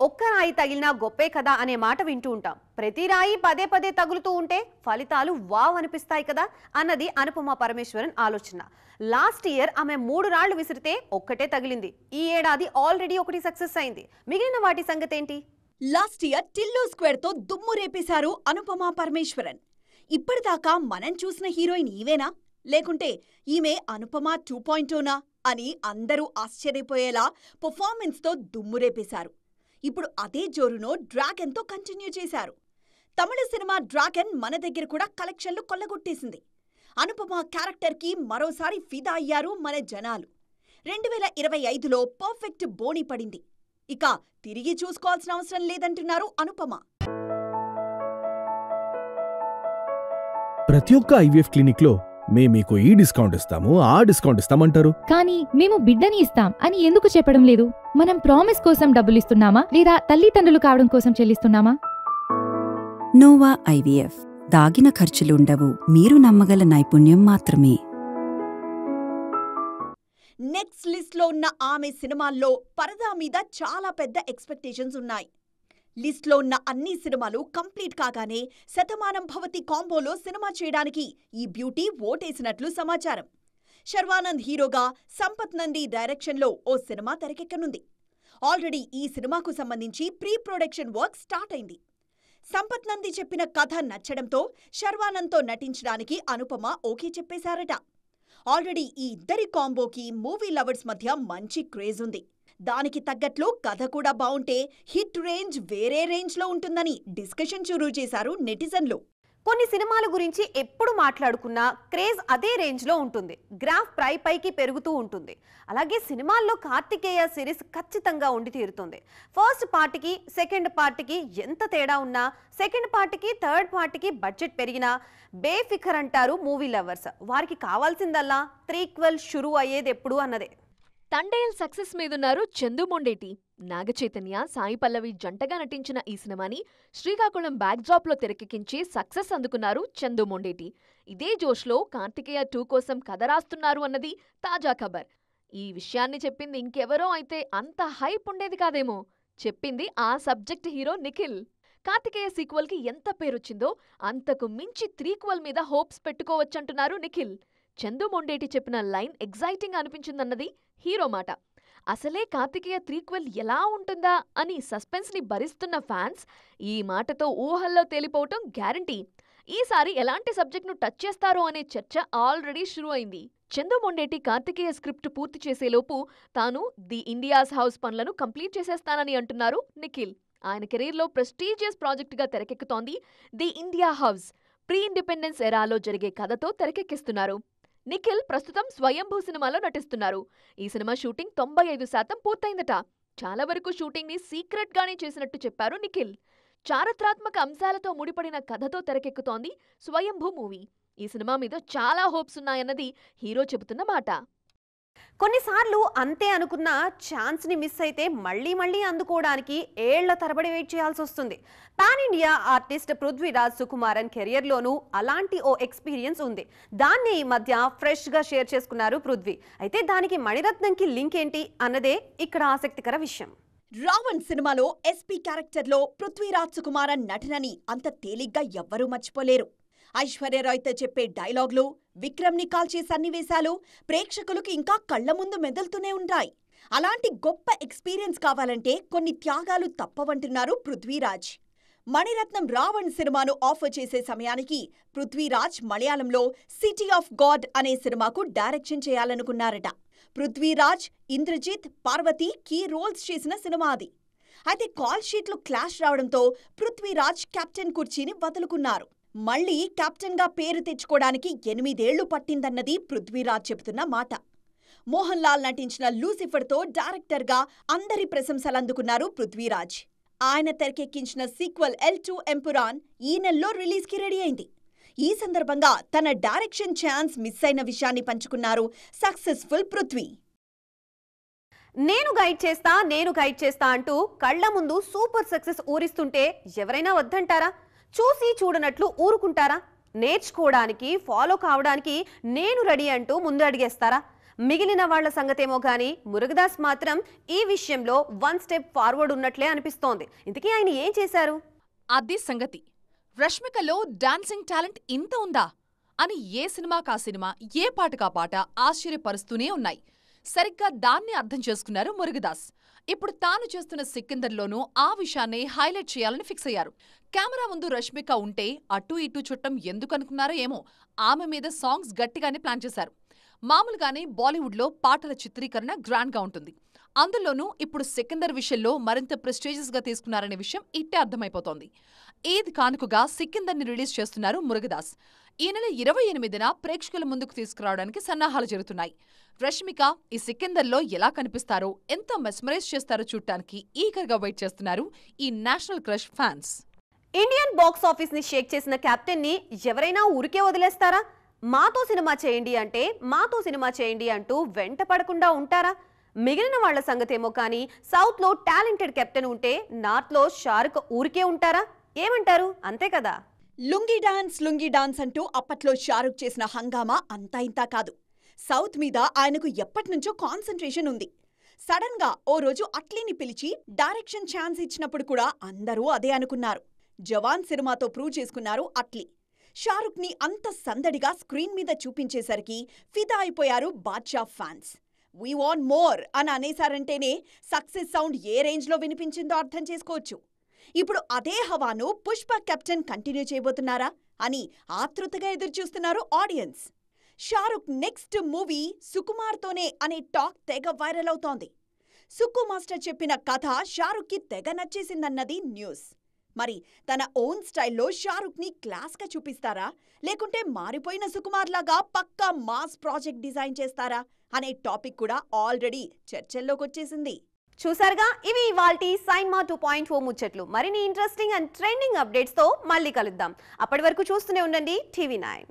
ఒక్క రాయి తగిలినా గొప్పే కదా అనే మాట వింటూ ఉంటాం. ప్రతి రాయి పదే పదే తగులుతూ ఉంటే ఫలితాలు వావ్ అనిపిస్తాయి కదా అన్నది అనుపమ పరమేశ్వరన్ ఆలోచన. లాస్ట్ ఇయర్ ఆమె 3 రాళ్లు విసిరితే ఒక్కటే తగిలింది. ఈ ఏడాది ఆల్రెడీ ఒకటి సక్సెస్ అయింది. మిగిలిన వాటి సంగతి ఏంటి? లాస్ట్ ఇయర్ టిల్లు స్క్వేర్ తో దుమ్ము రేపేశారు అనుపమ పరమేశ్వరన్. ఇప్పటిదాకా మనం చూసిన హీరోయిన్ ఈవేనా, లేకుంటే ఈమె అనుపమ 2.0నా అని అందరూ ఆశ్చర్యపోయేలా పర్ఫార్మెన్స్ తో దుమ్ము రేపేశారు. ఇప్పుడు అదే జోరును డ్రాగన్ తో కంటిన్యూ చేశారు. తమిళ సినిమా డ్రాగన్ మన దగ్గర కూడా కలెక్షన్లు కొల్లగొట్టేసింది. అనుపమ క్యారెక్టర్ కి మరోసారి ఫిదా అయ్యారు మన జనాలు. 2025లో పర్ఫెక్ట్ బోణి పడింది. ఇక తిరిగి చూసుకోవాల్సిన అవసరం లేదంటున్నారు అనుపమ. ప్రతి ఒక్క ఐవీఎఫ్ క్లినిక్ లో మీకు ఈ డిస్కౌంట్ ఇస్తాము, ఆ డిస్కౌంట్ ఇస్తామంటారు. కానీ మేము బిడ్డని ఇస్తాం అని ఎందుకు చెప్పడం లేదు? మనం ప్రామిస్ కోసం డబ్బులు ఇస్తున్నామా, లేదా తల్లిదండ్రులు కావడం కోసం చెల్లిస్తున్నామా? Nova IVF. దాగిన ఖర్చులుండవు, మీరు నమ్మగల నైపుణ్యం మాత్రమే. నెక్స్ట్ లిస్ట్ లో ఉన్న ఆమె సినిమాల్లో పరదా మీద చాలా పెద్ద ఎక్స్పెక్టేషన్స్ ఉన్నాయి. లిస్ట్ లో ఉన్న అన్ని సినిమాలు కంప్లీట్ కాగానే శతమానం భవతి కాంబోలో సినిమా చేయడానికి ఈ బ్యూటీ ఓటేసినట్లు సమాచారం. శర్వానంద్ హీరోగా, సంపత్ నంది డైరెక్షన్లో ఓ సినిమా తెరకెక్కనుంది. ఆల్రెడీ ఈ సినిమాకు సంబంధించి ప్రీ ప్రొడక్షన్ వర్క్ స్టార్ట్ అయింది. సంపత్ నంది చెప్పిన కథ నచ్చడంతో శర్వానంద్తో నటించడానికి అనుపమ ఓకే చెప్పేశారట. ఆల్రెడీ ఈ ఇద్దరి కాంబోకి మూవీ లవర్స్ మధ్య మంచి క్రేజ్ ఉంది. దానికి తగ్గట్లు కథ కూడా బావుంటే హిట్ రేంజ్ వేరే రేంజ్లో ఉంటుందని డిస్కషన్ షురూ చేశారు నెటిజన్లు. కొన్ని సినిమాల గురించి ఎప్పుడు మాట్లాడుకున్నా క్రేజ్ అదే రేంజ్లో ఉంటుంది. గ్రాఫ్ పైకి పెరుగుతూ ఉంటుంది. అలాగే సినిమాల్లో కార్తికేయ సిరీస్ ఖచ్చితంగా ఉండి తీరుతుంది. ఫస్ట్ పార్ట్కి సెకండ్ పార్ట్కి ఎంత తేడా ఉన్నా, సెకండ్ పార్ట్కి థర్డ్ పార్ట్కి బడ్జెట్ పెరిగినా బేఫికర్ అంటారు మూవీ లవర్స్. వారికి కావాల్సిందల్లా త్రీక్వెల్ షురూ అయ్యేది ఎప్పుడు అన్నదే. తండేల్ సక్సెస్ మీదున్నారు చందు మొండేటి. నాగచైతన్య, సాయి పల్లవి జంటగా నటించిన ఈ సినిమాని శ్రీకాకుళం బ్యాక్డ్రాప్ లో తెరకెక్కించి సక్సెస్ అందుకున్నారు చందు మొండేటి. ఇదే జోష్లో కార్తికేయ 2 కోసం కథ రాస్తున్నారు అన్నది తాజా ఖబర్. ఈ విషయాన్ని చెప్పింది ఇంకెవరో అయితే అంత హైప్ ఉండేది కాదేమో. చెప్పింది ఆ subject hero Nikhil. Karthikeya sequel కి ఎంత పేరొచ్చిందో అంతకు మించి త్రీక్వెల్ మీద హోప్స్ పెట్టుకోవచ్చంటున్నారు నిఖిల్. చందు మొండేటి చెప్పిన లైన్ ఎగ్జైటింగ్ అనిపించిందన్నది హీరో మాట. అసలే కార్తికేయ త్రీక్వెల్ ఎలా ఉంటుందా అని సస్పెన్స్ ని భరిస్తున్న ఫ్యాన్స్ ఈ మాటతో ఊహల్లో తేలిపోవటం గ్యారంటీ. ఈసారి ఎలాంటి సబ్జెక్ట్ను టచ్ చేస్తారో అనే చర్చ ఆల్రెడీ షురూ అయింది. చందు మొండేటి కార్తికేయ స్క్రిప్ట్ పూర్తి చేసేలోపు తాను ది ఇండియాస్ హౌస్ పనులను కంప్లీట్ చేసేస్తానని అంటున్నారు నిఖిల్. ఆయన కెరీర్లో ప్రెస్టీజియస్ ప్రాజెక్టుగా తెరకెక్కుతోంది the India house. Pre independence ఎరాలో జరిగే కథతో తెరకెక్కిస్తున్నారు. నిఖిల్ ప్రస్తుతం స్వయంభూ సినిమాలో నటిస్తున్నారు. ఈ సినిమా షూటింగ్ 95% పూర్తయిందట. చాలా వరకు షూటింగ్ ని సీక్రెట్ గానే చేసినట్టు చెప్పారు నిఖిల్. చారిత్రాత్మక అంశాలతో ముడిపడిన కథతో తెరకెక్కుతోంది స్వయంభూ మూవీ. ఈ సినిమా మీద చాలా హోప్స్ ఉన్నాయన్నది హీరో చెబుతున్న మాట. కొన్నిసార్లు అంతే అనుకున్న ఛాన్స్ ని మిస్ అయితే మళ్ళీ అందుకోవడానికి ఏళ్ల తరబడి వెయిట్ చేయాల్సి వస్తుంది. Pan India artist Prithviraj Sukumaran కెరియర్లోనూ అలాంటి ఓ ఎక్స్పీరియన్స్ ఉంది. దాన్ని ఈ మధ్య ఫ్రెష్ గా షేర్ చేసుకున్నారు పృథ్వీ. అయితే దానికి మణిరత్నంకి లింక్ ఏంటి అన్నదే ఇక్కడ ఆసక్తికర విషయం. రావణ్ సినిమాలో ఎస్పీ క్యారెక్టర్లో పృథ్వీరాజ్ సుకుమారన్ నటనని అంత తేలిగ్గా ఎవ్వరూ మర్చిపోలేరు. ఐశ్వర్యరాయ్తో చెప్పే డైలాగులు, విక్రమ్ని కాల్చే సన్నివేశాలు ప్రేక్షకులకు ఇంకా కళ్ల ముందు మెదలుతూనే ఉంటాయి. అలాంటి గొప్ప ఎక్స్పీరియన్స్ కావాలంటే కొన్ని త్యాగాలు తప్పవంటున్నారు పృథ్వీరాజ్. మణిరత్నం రావణ్ సినిమాను ఆఫర్ చేసే సమయానికి పృథ్వీరాజ్ మలయాళంలో సిటీ ఆఫ్ గాడ్ అనే సినిమాకు డైరెక్షన్ చేయాలనుకున్నారట. పృథ్వీరాజ్, ఇంద్రజిత్, పార్వతి కీ రోల్స్ చేసిన సినిమా అది. అయితే కాల్ షీట్లు క్లాష్ రావడంతో పృథ్వీరాజ్ కెప్టెన్ కుర్చీని వదులుకున్నారు. మళ్లీ కెప్టెన్ గా పేరు తెచ్చుకోవడానికి 8 ఏళ్లు పట్టిందన్నది పృథ్వీరాజ్ చెబుతున్న మాట. మోహన్ లాల్ నటించిన లూసిఫర్తో డైరెక్టర్గా అందరి ప్రశంసలందుకున్నారు పృథ్వీరాజ్. ఆయన తెరకెక్కించిన సీక్వెల్ L2 ఎంపురాన్ ఈ నెలలో రిలీజ్కి రెడీ అయింది. ఈ సందర్భంగా తన డైరెక్షన్ ఛాన్స్ మిస్ అయిన విషయాన్ని పంచుకున్నారు సక్సెస్ఫుల్ పృథ్వీ. నేను గైడ్ చేస్తా అంటూ కళ్ల ముందు సూపర్ సక్సెస్ ఊరిస్తుంటే ఎవరైనా వద్దంటారా? చూసి చూడనట్లు ఊరుకుంటారా? నేర్చుకోవడానికి, ఫాలో కావడానికి నేను రెడీ అంటూ ముందు అడిగేస్తారా? మిగిలిన వాళ్ల సంగతేమో కానీ మురుగదాస్ మాత్రం ఈ విషయంలో 1 స్టెప్ ఫార్వర్డ్ ఉన్నట్లే అనిపిస్తోంది. ఇంతకీ ఆయన ఏం చేశారు? అదే సంగతి. రష్మికలో డాన్సింగ్ టాలెంట్ ఇంత ఉందా అని ఏ సినిమాకా సినిమా, ఏ పాటకా పాట ఆశ్చర్యపరుస్తూనే ఉన్నాయి. సరిగ్గా దాన్ని అర్థం చేసుకున్నారు మురుగదాస్. ఇప్పుడు తాను చేస్తున్న సికిందర్లోనూ ఆ విషయాన్ని హైలైట్ చేయాలని ఫిక్స్ అయ్యారు. కెమెరా ముందు రష్మిక ఉంటే అటూ ఇటూ చుట్టం ఎందుకనుకున్నారో ఏమో, ఆమె మీద సాంగ్స్ గట్టిగానే ప్లాన్ చేశారు. మామూలుగానే బాలీవుడ్లో పాటల చిత్రీకరణ గ్రాండ్గా ఉంటుంది. అందులోనూ ఇప్పుడు సికిందర్ విషయంలో మరింత ప్రెస్టీజియస్గా తీసుకున్నారనే విషయం ఇట్టే అర్థమైపోతోంది. ఈద్ కానుకగా సికిందర్ని రిలీజ్ చేస్తున్నారు మురుగదాస్. ఈ నెల 28న ప్రేక్షకుల ముందుకు తీసుకురావడానికి సన్నాహాలు జరుగుతున్నాయి. రష్మిక ఈ సికిందర్లో ఎలా కనిపిస్తారో, ఎంత మెస్మరైజ్ చేస్తారో చూడటానికి ఈగర్గా వెయిట్ చేస్తున్నారు ఈ national crush fans. Indian box office ని షేక్ చేసిన కెప్టెన్ ని ఎవరైనా ఊరికే వదిలేస్తారా? మాతో సినిమా చేయండి అంటే మాతో సినిమా చేయండి అంటూ వెంట పడకుండా ఉంటారా? మిగిలిన వాళ్ల సంగతేమో కానీ సౌత్ లో టాలెంటెడ్ కెప్టెన్ ఉంటే నార్త్ లో షారుఖ్ ఊరికే ఉంటారా? ఏమంటారు? అంతే కదా. లుంగీ డాన్స్ అంటూ అప్పట్లో షారుఖ్ చేసిన హంగామా అంతా ఇంతా కాదు. సౌత్ మీద ఆయనకు ఎప్పటినుంచో కాన్సంట్రేషన్ ఉంది. సడన్ గా ఓ రోజు అట్లీని పిలిచి డైరెక్షన్ ఛాన్స్ ఇచ్చినప్పుడు కూడా అందరూ అదే అనుకున్నారు. జవాన్ సినిమాతో ప్రూవ్ చేసుకున్నారు అట్లీ. షారుఖ్ ని అంత సందడిగా స్క్రీన్ మీద చూపించేసరికి ఫిదా అయిపోయారు Badshah fans. We want more అని అనేసారంటేనే సక్సెస్ సౌండ్ ఏ రేంజ్లో వినిపించిందో అర్థం చేసుకోవచ్చు. ఇప్పుడు అదే హవాను పుష్ప కెప్టెన్ కంటిన్యూ చేయబోతున్నారా అని ఆతృతగా ఎదురుచూస్తున్నారు ఆడియన్స్. షారుఖ్ నెక్స్ట్ మూవీ సుకుమార్తోనే అనే టాక్ తెగ వైరల్ అవుతోంది. సుకు మాస్టర్ చెప్పిన కథ షారుఖ్కి తెగ నచ్చేసిందన్నది న్యూస్. మరి తన ఓన్ స్టైల్లో షారుఖ్ని క్లాస్గా చూపిస్తారా, లేకుంటే మారిపోయిన సుకుమార్ లాగా పక్కా మాస్ ప్రాజెక్ట్ డిజైన్ చేస్తారా అనే టాపిక్ కూడా ఆల్రెడీ చర్చల్లోకొచ్చేసింది. చూసారుగా, ఇవి ఇవాల్టి సైన్మా 2.0 ముచ్చట్లు. మరిన్ని ఇంట్రెస్టింగ్ అండ్ ట్రెండింగ్ అప్డేట్స్ తో మళ్ళీ కలుద్దాం. అప్పటి వరకు చూస్తూనే ఉండండి TV9.